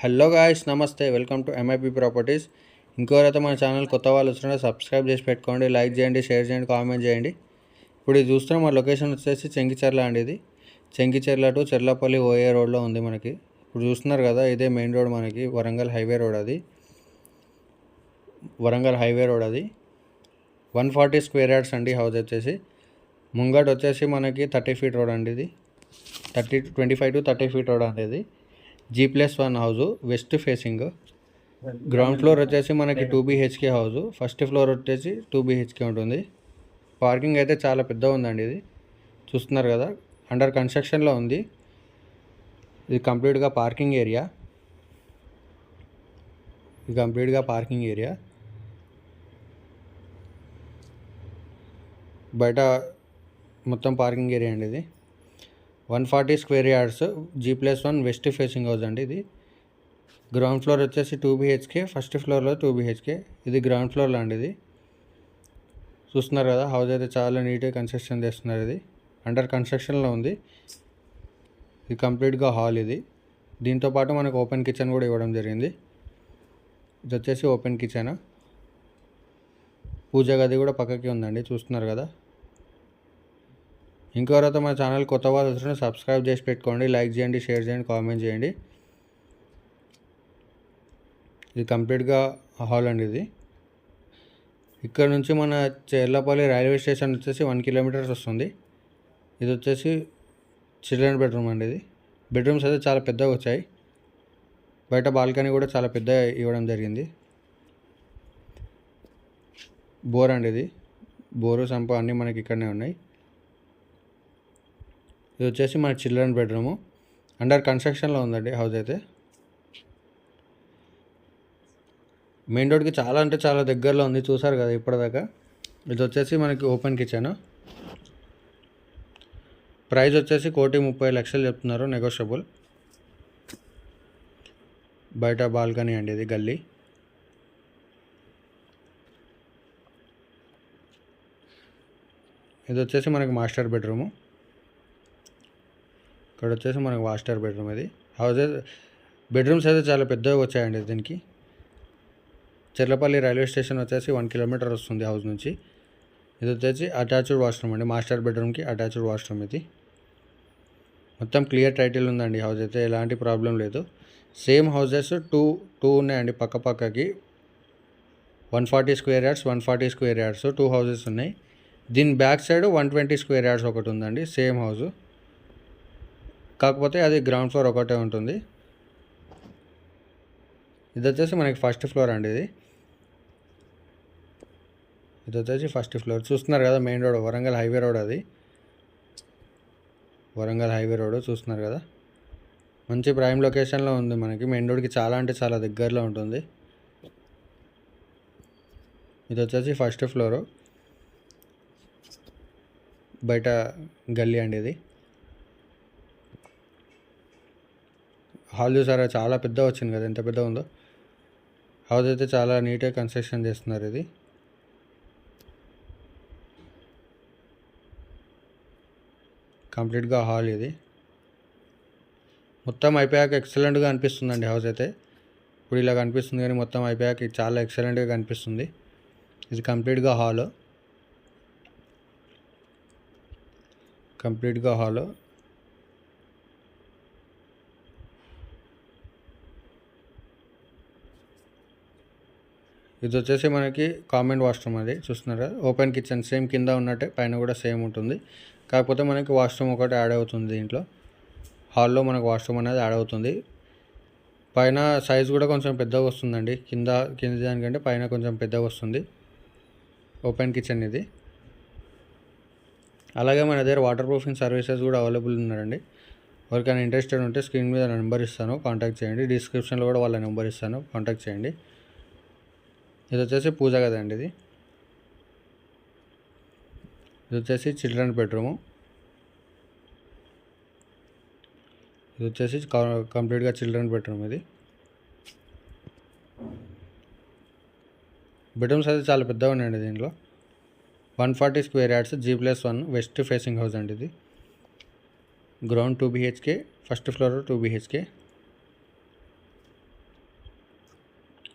Hello guys, నమస్తే. Welcome to MIP properties. ఇంకోరైతే మన ఛానల్ కొత్త వాళ్ళు వచ్చినా సబ్స్క్రైబ్ చేసి పెట్టుకోండి, లైక్ చేయండి, షేర్ చేయండి, కామెంట్ చేయండి. ఇప్పుడు ఇది చూస్తున్నాం, మన లొకేషన్ వచ్చేసి చెంగిచెర్ల అండి. ఇది చెంగిచెర్ల టు చెర్లపల్లి ఓఏ రోడ్లో ఉంది మనకి. ఇప్పుడు చూస్తున్నారు కదా, ఇదే మెయిన్ రోడ్ మనకి, వరంగల్ హైవే రోడ్. అది వరంగల్ హైవే రోడ్. అది 140 స్క్వేర్ యార్డ్స్ అండి హౌస్ వచ్చేసి. ముంగట వచ్చేసి మనకి 30 ఫీట్ రోడ్ అండి. ఇది 25 to 30 ఫీట్ రోడ్ అండి. ఇది G+1 house, west facing. Ground floor వచ్చేసి మనకి 2 BHK హౌస్, ఫస్ట్ ఫ్లోర్ వచ్చేసి 2 BHK ఉంటుంది. పార్కింగ్ అయితే చాలా పెద్దగా ఉందండి. ఇది చూస్తున్నారు కదా, అండర్ కన్స్ట్రక్షన్లో ఉంది. ఇది కంప్లీట్గా పార్కింగ్ ఏరియా. బయట మొత్తం పార్కింగ్ ఏరియా అండి. ఇది 140 square yards, G+1 west facing house అండి. ఇది గ్రౌండ్ ఫ్లోర్ వచ్చేసి 2 BHK, ఫస్ట్ ఫ్లోర్లో 2 BHK. ఇది గ్రౌండ్ ఫ్లోర్లో అండి. ఇది చూస్తున్నారు కదా, హౌస్ అయితే చాలా నీట్గా కన్స్ట్రక్షన్ చేస్తున్నారు. ఇది అండర్ కన్స్ట్రక్షన్లో ఉంది. ఇది కంప్లీట్గా హాల్. ఇది దీంతోపాటు మనకు ఓపెన్ కిచెన్ కూడా ఇవ్వడం జరిగింది. ఇది వచ్చేసి ఓపెన్ కిచెన్. పూజ గది కూడా పక్కకి ఉందండి, చూస్తున్నారు కదా. ఇంకెవరైతే మన ఛానల్ కొత్త వాళ్ళు వచ్చినా సబ్స్క్రైబ్ చేసి పెట్టుకోండి, లైక్ చేయండి, షేర్ చేయండి, కామెంట్ చేయండి. ఇది కంప్లీట్గా హాల్ అండి. ఇది ఇక్కడ నుంచి మన చెర్లపల్లి రైల్వే స్టేషన్ వచ్చేసి 1 కిలోమీటర్స్ వస్తుంది. ఇది వచ్చేసి చిల్డ్రన్ బెడ్రూమ్ అండి. ఇది బెడ్రూమ్స్ అయితే చాలా పెద్దగా వచ్చాయి. బయట బాల్కనీ కూడా చాలా పెద్ద ఇవ్వడం జరిగింది. బోర్ అండి. ఇది బోరు, సంపు అన్నీ మనకి ఇక్కడనే ఉన్నాయి. ఇది వచ్చేసి మన చిల్డ్రన్ బెడ్రూము, అండర్ కన్స్ట్రక్షన్లో ఉందండి హౌస్ అయితే. మెయిన్ రోడ్కి చాలా అంటే చాలా దగ్గరలో ఉంది, చూసారు కదా ఇప్పటిదాకా. ఇది వచ్చేసి మనకి ఓపెన్ కిచెన్. ప్రైస్ వచ్చేసి 1,30,00,000 చెప్తున్నారు, నెగోషియబుల్. బయట బాల్కనీ అండి. ఇది గల్లీ. ఇది వచ్చేసి మనకి మాస్టర్ బెడ్రూము. ఇక్కడ వచ్చేసి మనకి మాస్టర్ బెడ్రూమ్. ఇది హౌసెస్ బెడ్రూమ్స్ అయితే చాలా పెద్దగా వచ్చాయండి దీనికి. చెర్లపల్లి రైల్వే స్టేషన్ వచ్చేసి 1 కిలోమీటర్ వస్తుంది హౌస్ నుంచి. ఇది వచ్చేసి అటాచ్డ్ వాష్రూమ్ అండి, మాస్టర్ బెడ్రూమ్కి అటాచ్డ్ వాష్రూమ్. ఇది మొత్తం క్లియర్ టైటిల్ ఉందండి హౌస్ అయితే, ఎలాంటి ప్రాబ్లం లేదు. సేమ్ హౌసెస్ టూ ఉన్నాయండి పక్కకి. 140 square yards, 140 square yards 2 houses ఉన్నాయి. దీని బ్యాక్ సైడ్ 120 స్క్వేర్ యార్డ్స్ ఒకటి ఉందండి, సేమ్ హౌస్. కాకపోతే అది గ్రౌండ్ ఫ్లోర్ ఒకటే ఉంటుంది. ఇది వచ్చేసి మనకి ఫస్ట్ ఫ్లోర్ అండి. ఇది వచ్చేసి ఫస్ట్ ఫ్లోర్. చూస్తున్నారు కదా, main road Warangal highway road. అది వరంగల్ హైవే రోడ్ చూస్తున్నారు కదా, మంచి ప్రైమ్ లొకేషన్లో ఉంది మనకి. మెయిన్ రోడ్కి చాలా అంటే చాలా దగ్గరలో ఉంటుంది. ఇది వచ్చేసి ఫస్ట్ ఫ్లోరు, బయట గల్లీ అండి. ఇది హాల్ చూసారా, చాలా పెద్ద వచ్చింది కదా, ఎంత పెద్ద ఉందో. హౌస్ అయితే చాలా నీట్గా కన్స్ట్రక్షన్ చేస్తున్నారు. ఇది కంప్లీట్గా హాల్. ఇది మొత్తం అయిపోయాక ఎక్సలెంట్గా అనిపిస్తుందండి హౌస్ అయితే. ఇప్పుడు ఇలా కనిపిస్తుంది కానీ మొత్తం అయిపోయాక చాలా ఎక్సలెంట్గా కనిపిస్తుంది. ఇది కంప్లీట్గా హాల్. ఇది వచ్చేసి మనకి కామన్ వాష్రూమ్. అది చూస్తున్నారా, ఓపెన్ కిచెన్ సేమ్ కింద ఉన్నట్టే పైన కూడా సేమ్ ఉంటుంది. కాకపోతే మనకి వాష్రూమ్ ఒకటి యాడ్ అవుతుంది దీంట్లో. హాల్లో మనకు వాష్రూమ్ అనేది యాడ్ అవుతుంది. పైన సైజ్ కూడా కొంచెం పెద్దగా వస్తుందండి, కింద దానికంటే పైన కొంచెం పెద్దగా వస్తుంది. ఓపెన్ కిచెన్ ఇది. అలాగే మన దగ్గర వాటర్ ప్రూఫింగ్ సర్వీసెస్ కూడా అవైలబుల్ ఉన్నారండి. ఎవరికైనా ఇంట్రెస్టెడ్ ఉంటే స్క్రీన్ మీద నెంబర్ ఇస్తాను, కాంటాక్ట్ చేయండి. డిస్క్రిప్షన్లో కూడా వాళ్ళ నెంబర్ ఇస్తాను, కాంటాక్ట్ చేయండి. ఇది వచ్చేసి పూజ గది అండి. ఇది వచ్చేసి చిల్డ్రన్ బెడ్రూము. ఇది వచ్చేసి కంప్లీట్గా చిల్డ్రన్ బెడ్రూమ్. ఇది బెడ్రూమ్స్ అయితే చాలా పెద్దగా ఉన్నాయండి దీంట్లో. 140 square yards, G+1 west facing house అండి. ఇది ground 2 BHK, first floor 2 BHK.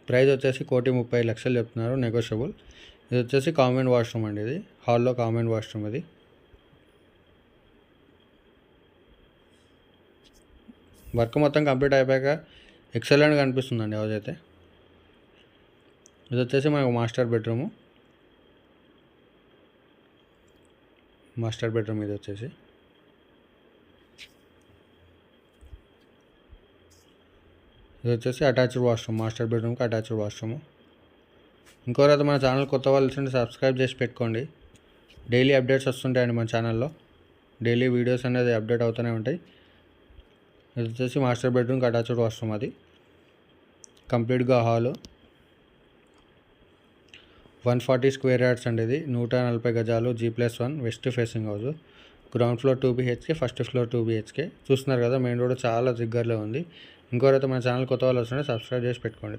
Price వచ్చేసి 1,30,00,000 చెప్తున్నారు, నెగోషియబుల్. ఇది వచ్చేసి కామన్ వాష్రూమ్ అండి, ఇది హాల్లో కామన్ వాష్రూమ్. ఇది వర్క్ మొత్తం కంప్లీట్ అయిపోయాక ఎక్సలెంట్గా కనిపిస్తుందండి హౌస్ అయితే. ఇది వచ్చేసి మనకు మాస్టర్ బెడ్రూమ్ ఇది వచ్చేసి. ఇది వచ్చేసి అటాచ్డ్ వాష్రూమ్, మాస్టర్ బెడ్రూమ్కి అటాచ్డ్ వాష్రూమ్. ఇంకోరైతే మన ఛానల్ కొత్త వాళ్ళు వచ్చింటే సబ్స్క్రైబ్ చేసి పెట్టుకోండి. డైలీ అప్డేట్స్ వస్తుంటాయండి మన ఛానల్లో, డైలీ వీడియోస్ అనేది అప్డేట్ అవుతూనే ఉంటాయి. ఇది వచ్చేసి మాస్టర్ బెడ్రూమ్కి అటాచ్డ్ వాష్రూమ్, అది కంప్లీట్గా హాలు. 140 స్క్వేర్ యార్డ్స్ అండి, ఇది 140 గజాలు, G+1 west facing house. Ground floor 2 BHK, first floor 2 BHK. చూస్తున్నారు కదా, మెయిన్ రోడ్ చాలా దగ్గరలో ఉంది. ఇంకోరైతే మన ఛానల్ కొత్త వాళ్ళు వస్తుంటే సబ్స్క్రైబ్ చేసి పెట్టుకోండి.